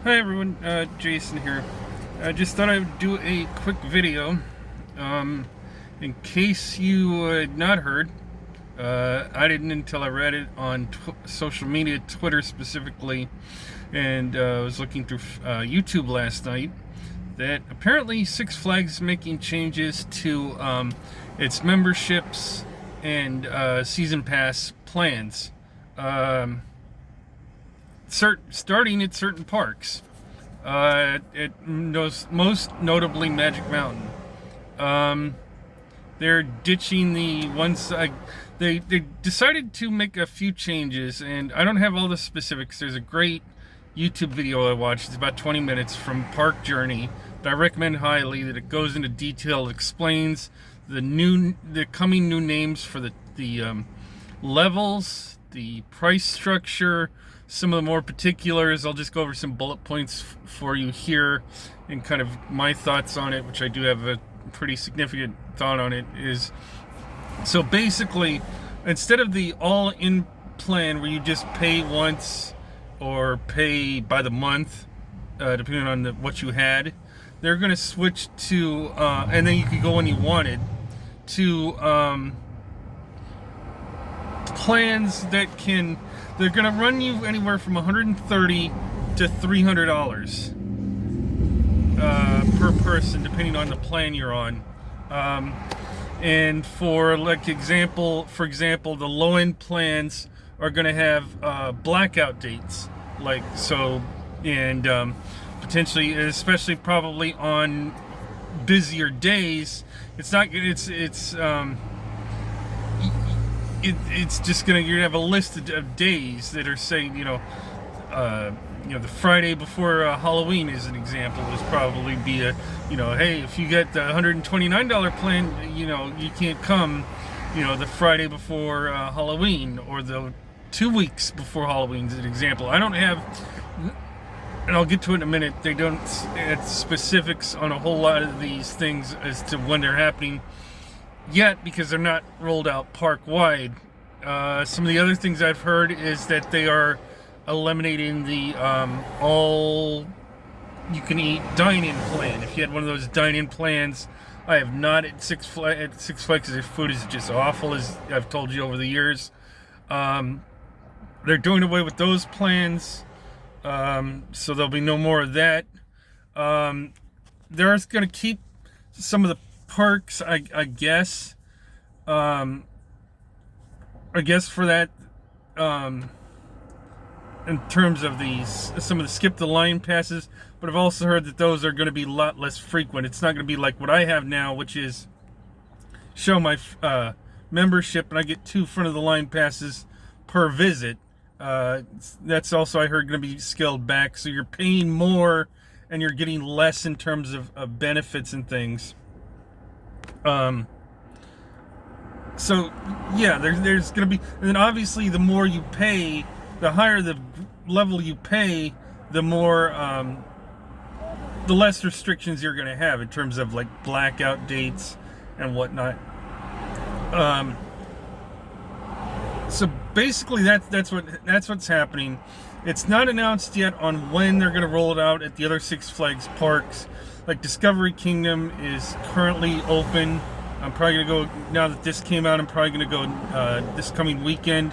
Hi everyone, Jason here. I just thought I would do a quick video. In case you had not heard, I didn't until I read it on social media, Twitter specifically, and was looking through YouTube last night, that apparently Six Flags is making changes to its memberships and season pass plans. Starting at certain parks. Most notably Magic Mountain. They're ditching the ones. They decided to make a few changes, and I don't have all the specifics. There's a great YouTube video I watched. It's about 20 minutes from Park Journey that I recommend highly. That it goes into detail. It explains the coming new names for the levels, the price structure, some of the more particulars. I'll just go over some bullet points for you here, and kind of my thoughts on it, which I do have a pretty significant thought on it. Is so basically, instead of the all-in plan where you just pay once or pay by the month, depending on what you had, they're going to switch to, and then you could go when you wanted, to plans that can. They're going to run you anywhere from $130 to $300 per person, depending on the plan you're on. And for example, the low-end plans are going to have blackout dates, and potentially, especially probably on busier days. It's just you're gonna have a list of days that are saying, the Friday before Halloween, as an example, is probably be hey, if you get the $129 plan, you can't come, the Friday before Halloween, or the 2 weeks before Halloween, as an example. I don't have, and I'll get to it in a minute. They don't add specifics on a whole lot of these things as to when they're happening yet, because they're not rolled out park-wide. Some of the other things I've heard is that they are eliminating the all-you-can-eat dine-in plan. If you had one of those dine-in plans, I have not at Six Flags, because their food is just awful, as I've told you over the years. They're doing away with those plans, so there'll be no more of that. They're going to keep some of the parks, I guess. I guess for that, in terms of some of the skip the line passes, but I've also heard that those are going to be a lot less frequent. It's not going to be like what I have now, which is show my membership and I get 2 front of the line passes per visit. That's also, I heard, going to be scaled back, so you're paying more and you're getting less in terms of benefits and things. So yeah, there's going to be, and then obviously the more you pay, the higher the level you pay, the more, the less restrictions you're going to have in terms of blackout dates and whatnot. So basically that's what's happening. It's not announced yet on when they're going to roll it out at the other Six Flags parks. Like Discovery Kingdom is currently open. I'm probably going to go, now that this came out, I'm probably going to go this coming weekend.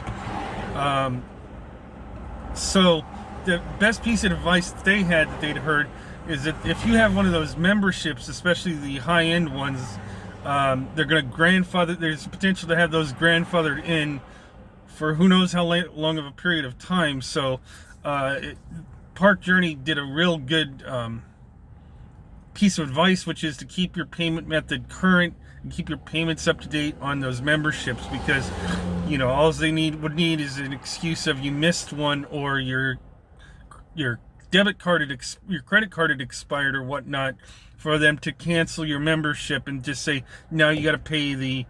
So the best piece of advice that they had, that they'd heard, is that if you have one of those memberships, especially the high-end ones, they're going to grandfather, there's potential to have those grandfathered in for who knows how long of a period of time. So Park Journey did a real good piece of advice, which is to keep your payment method current and keep your payments up to date on those memberships, because all they would need is an excuse of you missed one, or your debit card your credit card had expired or whatnot, for them to cancel your membership and just say, now you got to pay the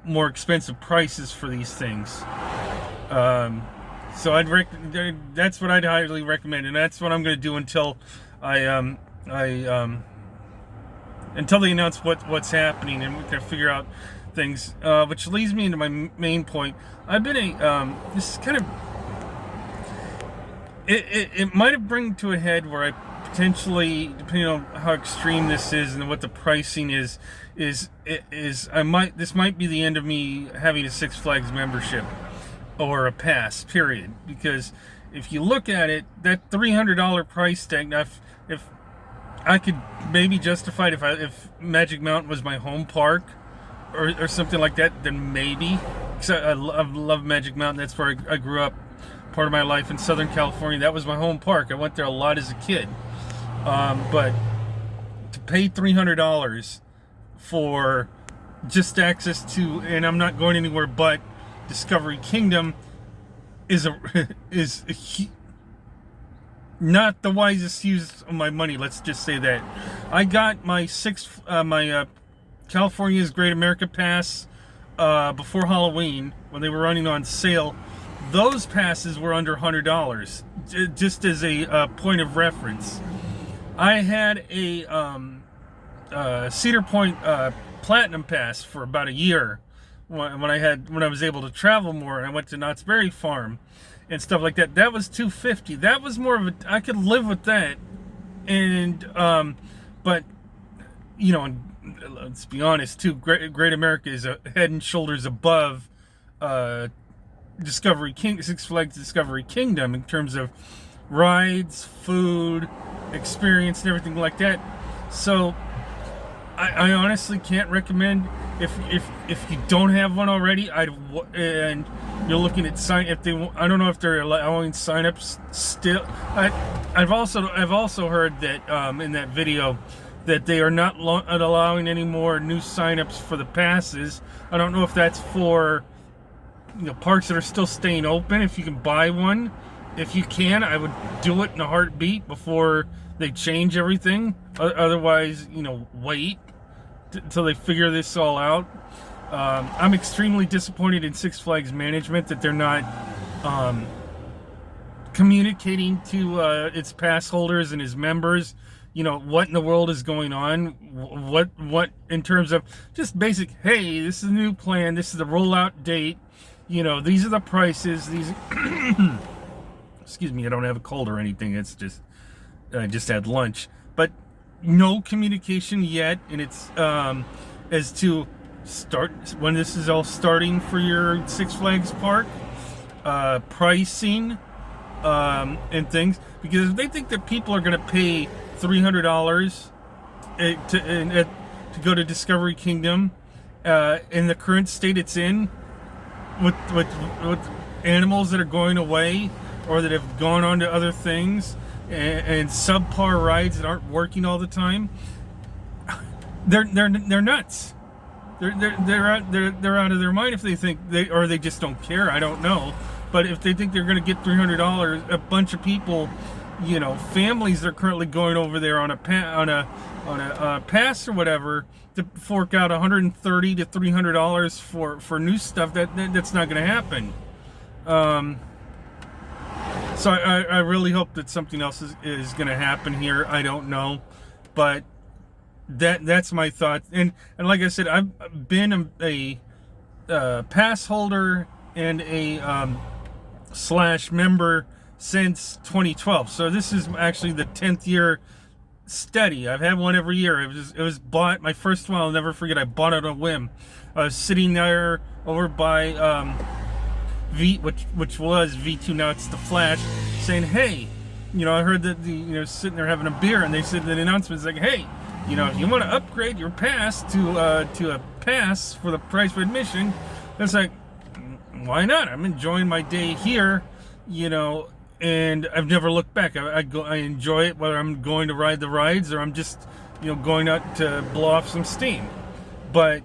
more expensive prices for these things. So that's what I'd highly recommend, and that's what I'm going to do until until they announce what's happening, and we can figure out things. Which leads me into my main point. I've been this is kind of it might have bring to a head where I potentially, depending on how extreme this is and what the pricing is this might be the end of me having a Six Flags membership or a pass, period. Because if you look at it, that $300 price tag, now if I could maybe justify it if Magic Mountain was my home park or something like that, then maybe. Because I love Magic Mountain. That's where I grew up. Part of my life in Southern California. That was my home park. I went there a lot as a kid. But to pay $300 for just access to, and I'm not going anywhere but Discovery Kingdom, is not the wisest use of my money. Let's just say that. I got my California's Great America Pass before Halloween when they were running on sale. Those passes were under $100, just as a point of reference. I had a Cedar Point Platinum Pass for about a year when I was able to travel more, and I went to Knott's Berry Farm and stuff like that. That was $250. That was more of I could live with that, and but you know, let's be honest too. Great America is a head and shoulders above Six Flags Discovery Kingdom in terms of rides, food, experience, and everything like that. So I honestly can't recommend, if you don't have one already, and you're looking at I don't know if they're allowing signups still. I've also heard that in that video that they are not allowing any more new signups for the passes. I don't know if that's for parks that are still staying open. If you can buy one, if you can, I would do it in a heartbeat before they change everything. Otherwise, wait till they figure this all out. I'm extremely disappointed in Six Flags management that they're not communicating to its pass holders and its members, what in the world is going on, what in terms of just basic, hey, this is a new plan, this is the rollout date, these are the prices, these excuse me, I don't have a cold or anything, it's just I just had lunch, but no communication yet, and it's as to when this is all starting for your Six Flags park, pricing, and things, because if they think that people are going to pay $300 to go to Discovery Kingdom in the current state it's in, with animals that are going away or that have gone on to other things, and subpar rides that aren't working all the time, they're nuts. They're out of their mind if they think they just don't care. I don't know, but if they think they're going to get $300, a bunch of people, families that are currently going over there on a pass or whatever, to fork out $130 to $300 for new stuff, that's not going to happen. So I really hope that something else is going to happen here. I don't know, but that's my thought. And like I said, I've been a pass holder and a / member since 2012. So this is actually the 10th year steady. I've had one every year. It was bought. My first one, I'll never forget. I bought it on a whim. I was sitting there over by which was V2, now it's the Flash, saying, hey, I heard that sitting there having a beer, and they said the announcement is like, hey, if you want to upgrade your pass to a pass for the price of admission, it's like, why not? I'm enjoying my day here, and I've never looked back. I enjoy it, whether I'm going to ride the rides or I'm just, going out to blow off some steam. But,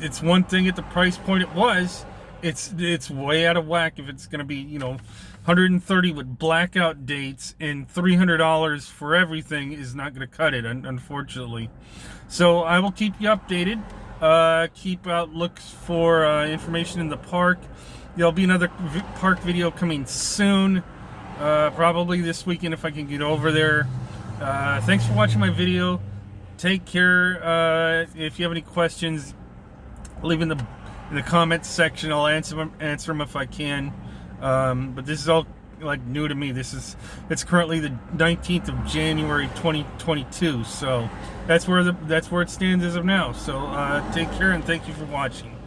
it's one thing at the price point it was. It's way out of whack if it's going to be, $130 with blackout dates, and $300 for everything is not going to cut it, unfortunately. So I will keep you updated. Keep out looks for information in the park. There'll be another park video coming soon, probably this weekend if I can get over there. Thanks for watching my video. Take care. If you have any questions, leave in the comments section. I'll answer them if I can. But this is all like new to me. It's currently the 19th of January 2022, so that's where it stands as of now. So take care and thank you for watching.